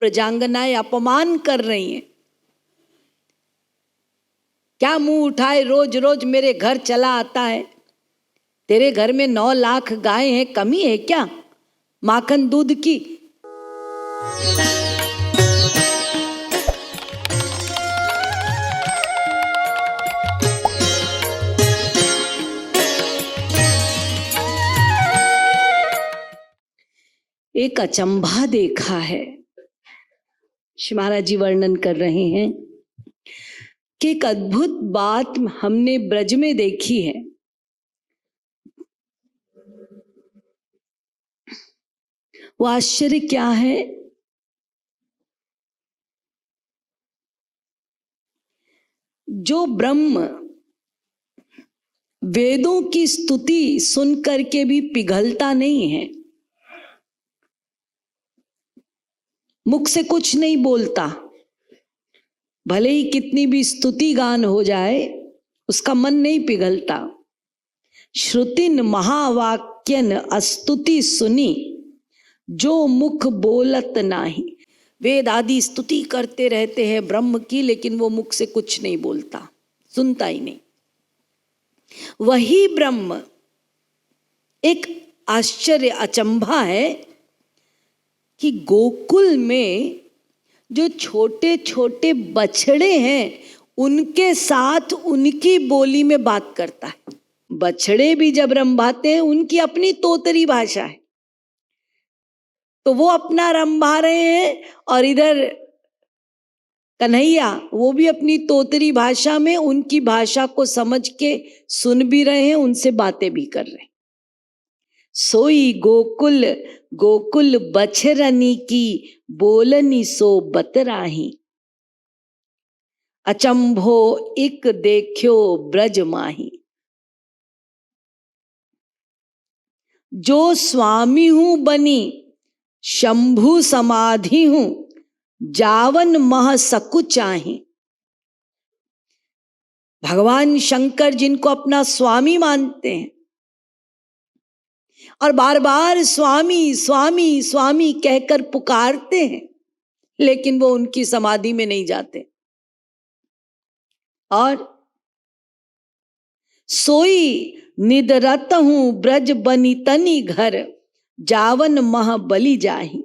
प्रजांगनाएं अपमान कर रही हैं। क्या मुंह उठाए रोज रोज मेरे घर चला आता है? तेरे घर में 9 लाख गायें हैं, कमी है क्या माखन दूध की? एक अचंभा देखा है। श्री महाराज जी वर्णन कर रहे हैं कि एक अद्भुत बात हमने ब्रज में देखी है। वो आश्चर्य क्या है? जो ब्रह्म वेदों की स्तुति सुन करके भी पिघलता नहीं है, मुख से कुछ नहीं बोलता, भले ही कितनी भी स्तुति गान हो जाए उसका मन नहीं पिघलता। श्रुतिन महावाक्यन अस्तुति सुनी, जो मुख बोलत नाही। वेद आदि स्तुति करते रहते हैं ब्रह्म की, लेकिन वो मुख से कुछ नहीं बोलता, सुनता ही नहीं। वही ब्रह्म एक आश्चर्य अचंभा है कि गोकुल में जो छोटे छोटे बछड़े हैं उनके साथ उनकी बोली में बात करता है। बछड़े भी जब रंभाते हैं उनकी अपनी तोतरी भाषा है, तो वो अपना रंभा रहे हैं और इधर कन्हैया वो भी अपनी तोतरी भाषा में उनकी भाषा को समझ के सुन भी रहे हैं, उनसे बातें भी कर रहे हैं। सोई गोकुल गोकुल बछरनी की, बोलनी सो बतराही। अचंभो इक देखियो ब्रज माही। जो स्वामी हूं बनी शंभु समाधि हूं, जावन मह सकु चाही। भगवान शंकर जिनको अपना स्वामी मानते हैं और बार बार स्वामी स्वामी स्वामी कहकर पुकारते हैं, लेकिन वो उनकी समाधि में नहीं जाते। और सोई निदरत हूं ब्रज बनी तनी घर, जावन मह बलि जाही।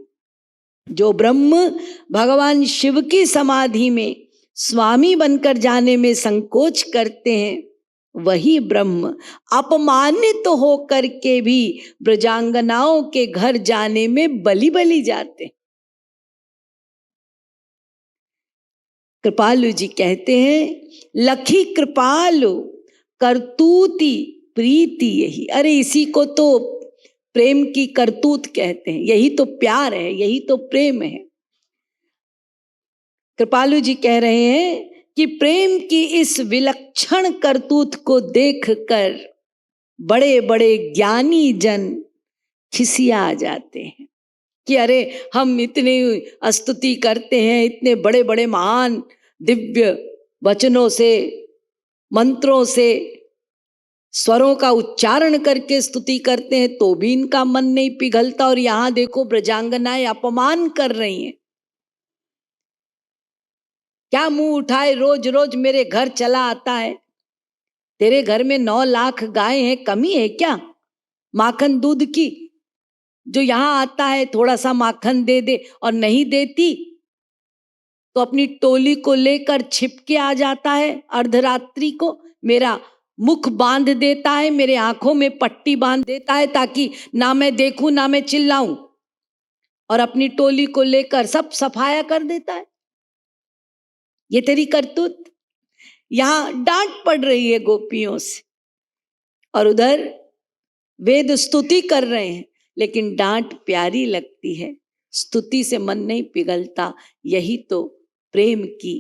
जो ब्रह्म भगवान शिव की समाधि में स्वामी बनकर जाने में संकोच करते हैं, वही ब्रह्म अपमानित हो करके भी ब्रजांगनाओं के घर जाने में बलि बलि जाते। कृपालु जी कहते हैं, लखी कृपालु करतूती प्रीति यही। अरे इसी को तो प्रेम की करतूत कहते हैं, यही तो प्यार है, यही तो प्रेम है। कृपालु जी कह रहे हैं कि प्रेम की इस विलक्षण करतूत को देखकर बड़े बड़े ज्ञानी जन खिसिया जाते हैं कि अरे हम इतनी स्तुति करते हैं, इतने बड़े बड़े महान दिव्य वचनों से, मंत्रों से, स्वरों का उच्चारण करके स्तुति करते हैं, तो भी इनका मन नहीं पिघलता। और यहां देखो ब्रजांगनाएं अपमान कर रही हैं। क्या मुंह उठाए रोज रोज मेरे घर चला आता है? तेरे घर में 9 लाख गायें हैं, कमी है क्या माखन दूध की? जो यहां आता है थोड़ा सा माखन दे दे, और नहीं देती तो अपनी टोली को लेकर छिपके आ जाता है अर्धरात्रि को, मेरा मुख बांध देता है, मेरे आंखों में पट्टी बांध देता है ताकि ना मैं देखूं ना मैं चिल्लाऊं, और अपनी टोली को लेकर सब सफाया कर देता है। ये तेरी करतूत। यहां डांट पड़ रही है गोपियों से, और उधर वेद स्तुति कर रहे हैं, लेकिन डांट प्यारी लगती है, स्तुति से मन नहीं पिघलता। यही तो प्रेम की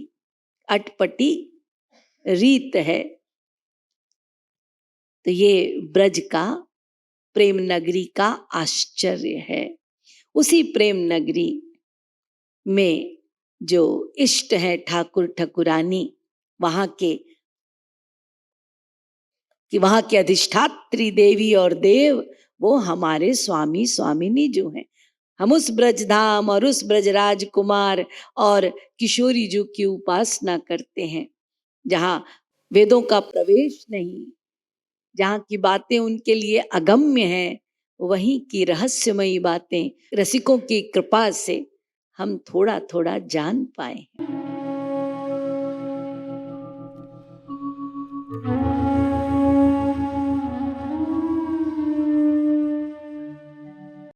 अटपटी रीत है। तो ये ब्रज का, प्रेम नगरी का आश्चर्य है। उसी प्रेम नगरी में जो इष्ट है ठाकुर ठकुरानी, वहां के अधिष्ठात्री देवी और देव, वो हमारे स्वामी स्वामिनी जो हैं, हम उस ब्रजधाम और उस ब्रजराज कुमार और किशोरी जी की उपासना करते हैं, जहाँ वेदों का प्रवेश नहीं, जहाँ की बातें उनके लिए अगम्य हैं, वहीं की रहस्यमयी बातें रसिकों की कृपा से हम थोड़ा थोड़ा जान पाए।